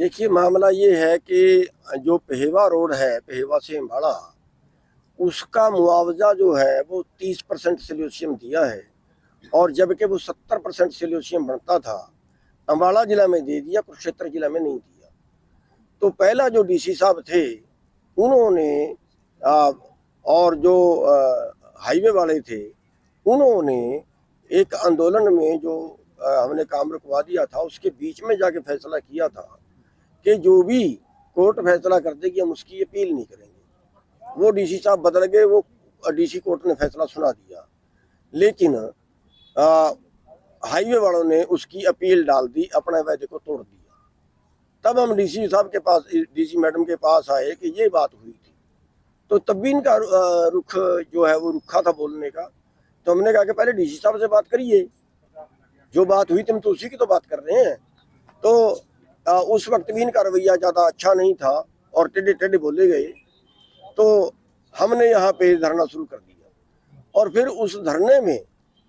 देखिए, मामला ये है कि जो पेहेवा रोड है, पेहेवा से अम्बाड़ा, उसका मुआवजा जो है वो 30% सिल्यूसियम दिया है, और जबकि वो 70% सिल्यूसियम बनता था, अम्बाड़ा जिला में दे दिया, कुरुक्षेत्र जिला में नहीं दिया। तो पहला जो डीसी साहब थे उन्होंने और जो हाईवे वाले थे उन्होंने एक आंदोलन में जो हमने काम रुकवा दिया था, उसके बीच में जाके फैसला किया था कि जो भी कोर्ट फैसला कर देगी हम उसकी अपील नहीं करेंगे। वो डीसी साहब बदल गए, वो डीसी कोर्ट ने फैसला सुना दिया, लेकिन हाईवे वालों ने उसकी अपील डाल दी, अपने वायदे को तोड़ दिया। तब हम डीसी साहब के पास, डीसी मैडम के पास आए कि ये बात हुई थी। तो तब भी इनका रुख जो है वो रुखा था बोलने का। तो हमने कहा कि पहले डीसी साहब से बात करिए, जो बात हुई थी हम तो उसी की तो बात कर रहे हैं। तो उस वक्त भी इनका रवैया ज़्यादा अच्छा नहीं था और टेढ़े टेढ़े बोले गए। तो हमने यहाँ पे धरना शुरू कर दिया, और फिर उस धरने में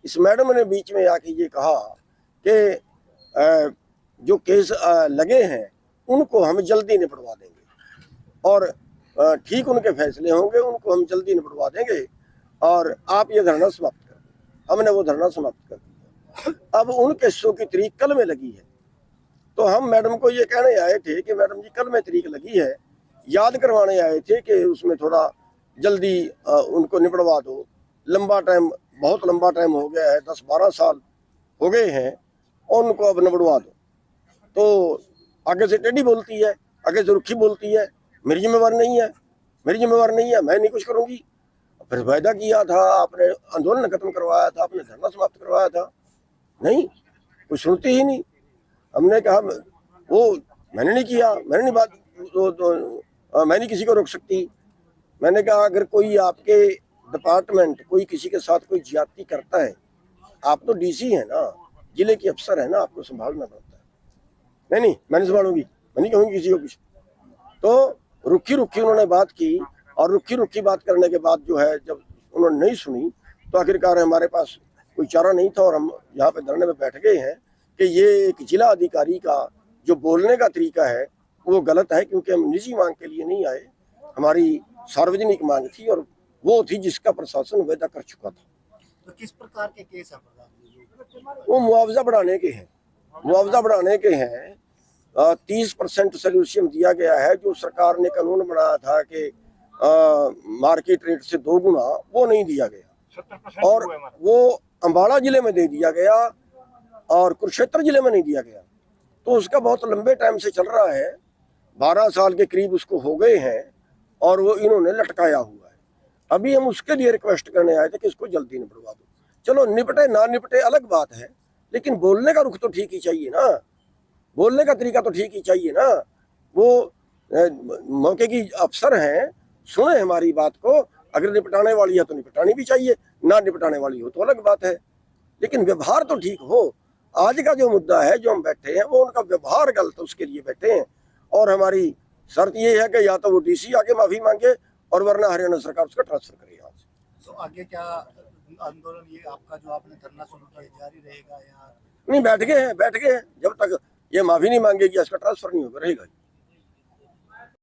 इस मैडम ने बीच में आके ये कहा कि जो केस लगे हैं उनको हम जल्दी निपटवा देंगे, और ठीक उनके फैसले होंगे, उनको हम जल्दी निपटवा देंगे, और आप ये धरना समाप्त कर दें। हमने वो धरना समाप्त कर दिया। अब उन केसों की तारीख कल में लगी है, तो हम मैडम को ये कहने आए थे कि मैडम जी कल में तारीख लगी है, याद करवाने आए थे कि उसमें थोड़ा जल्दी उनको निपटवा दो। लंबा टाइम, बहुत लंबा टाइम हो गया है, 10-12 साल हो गए हैं, और उनको अब निपटवा दो। तो आगे से टेढ़ी बोलती है, आगे से रुखी बोलती है, मेरी जिम्मेवार नहीं है, मेरी जिम्मेवार नहीं है, मैं नहीं कुछ करूँगी। फिर वायदा किया था, आपने आंदोलन खत्म करवाया था, आपने धरना समाप्त करवाया था, नहीं, कुछ सुनती ही नहीं। हमने कहा वो मैंने नहीं किया, मैंने नहीं बात, मैं नहीं किसी को रोक सकती। मैंने कहा अगर कोई आपके डिपार्टमेंट कोई किसी के साथ कोई ज्यादती करता है, आप तो डीसी है ना, जिले के अफसर है ना, आपको संभालना पड़ता है। नहीं, मैं नहीं संभालूंगी, मैं नहीं कहूँगी किसी को कुछ। तो रुखी रुखी उन्होंने बात की, और रुखी रुखी बात करने के बाद जो है जब उन्होंने नहीं सुनी, तो आखिरकार हमारे पास कोई चारा नहीं था, और हम यहाँ पे धरने में बैठ गए हैं कि ये एक जिला अधिकारी का जो बोलने का तरीका है वो गलत है, क्योंकि हम निजी मांग के लिए नहीं आए, हमारी सार्वजनिक मांग थी, और वो थी जिसका प्रशासन वायदा कर चुका था। तो किस प्रकार के केस है? वो मुआवजा बढ़ाने के हैं, मुआवजा बढ़ाने के हैं। 30% सोल्यूशन दिया गया है, जो सरकार ने कानून बनाया था कि मार्केट रेट से 2 गुना, वो नहीं दिया गया, और वो अम्बाड़ा जिले में दे दिया गया और कुरुक्षेत्र जिले में नहीं दिया गया। तो उसका बहुत लंबे टाइम से चल रहा है, 12 साल के करीब उसको हो गए हैं, और वो इन्होंने लटकाया हुआ है। अभी हम उसके लिए रिक्वेस्ट करने आए थे कि इसको जल्दी निपटवा दो। चलो निपटे ना निपटे अलग बात है, लेकिन बोलने का रुख तो ठीक ही चाहिए ना, बोलने का तरीका तो ठीक ही चाहिए ना। वो मौके की अफसर हैं, सुने हमारी बात को, अगर निपटाने वाली है तो निपटानी भी चाहिए, ना निपटाने वाली हो तो अलग बात है, लेकिन व्यवहार तो ठीक हो। आज का जो मुद्दा है, जो हम बैठे हैं, वो उनका व्यवहार गलत, उसके लिए बैठे हैं। और हमारी शर्त ये है कि या तो वो डीसी आके माफी मांगे, और वरना हरियाणा सरकार उसका ट्रांसफर करे आज। तो आगे क्या आंदोलन, ये आपका जो आपने धरना शुरू किया जारी रहेगा या नहीं? बैठ गए हैं, बैठ गए हैं, जब तक ये माफी नहीं मांगेगी इसका ट्रांसफर नहीं होगा, रहेगा।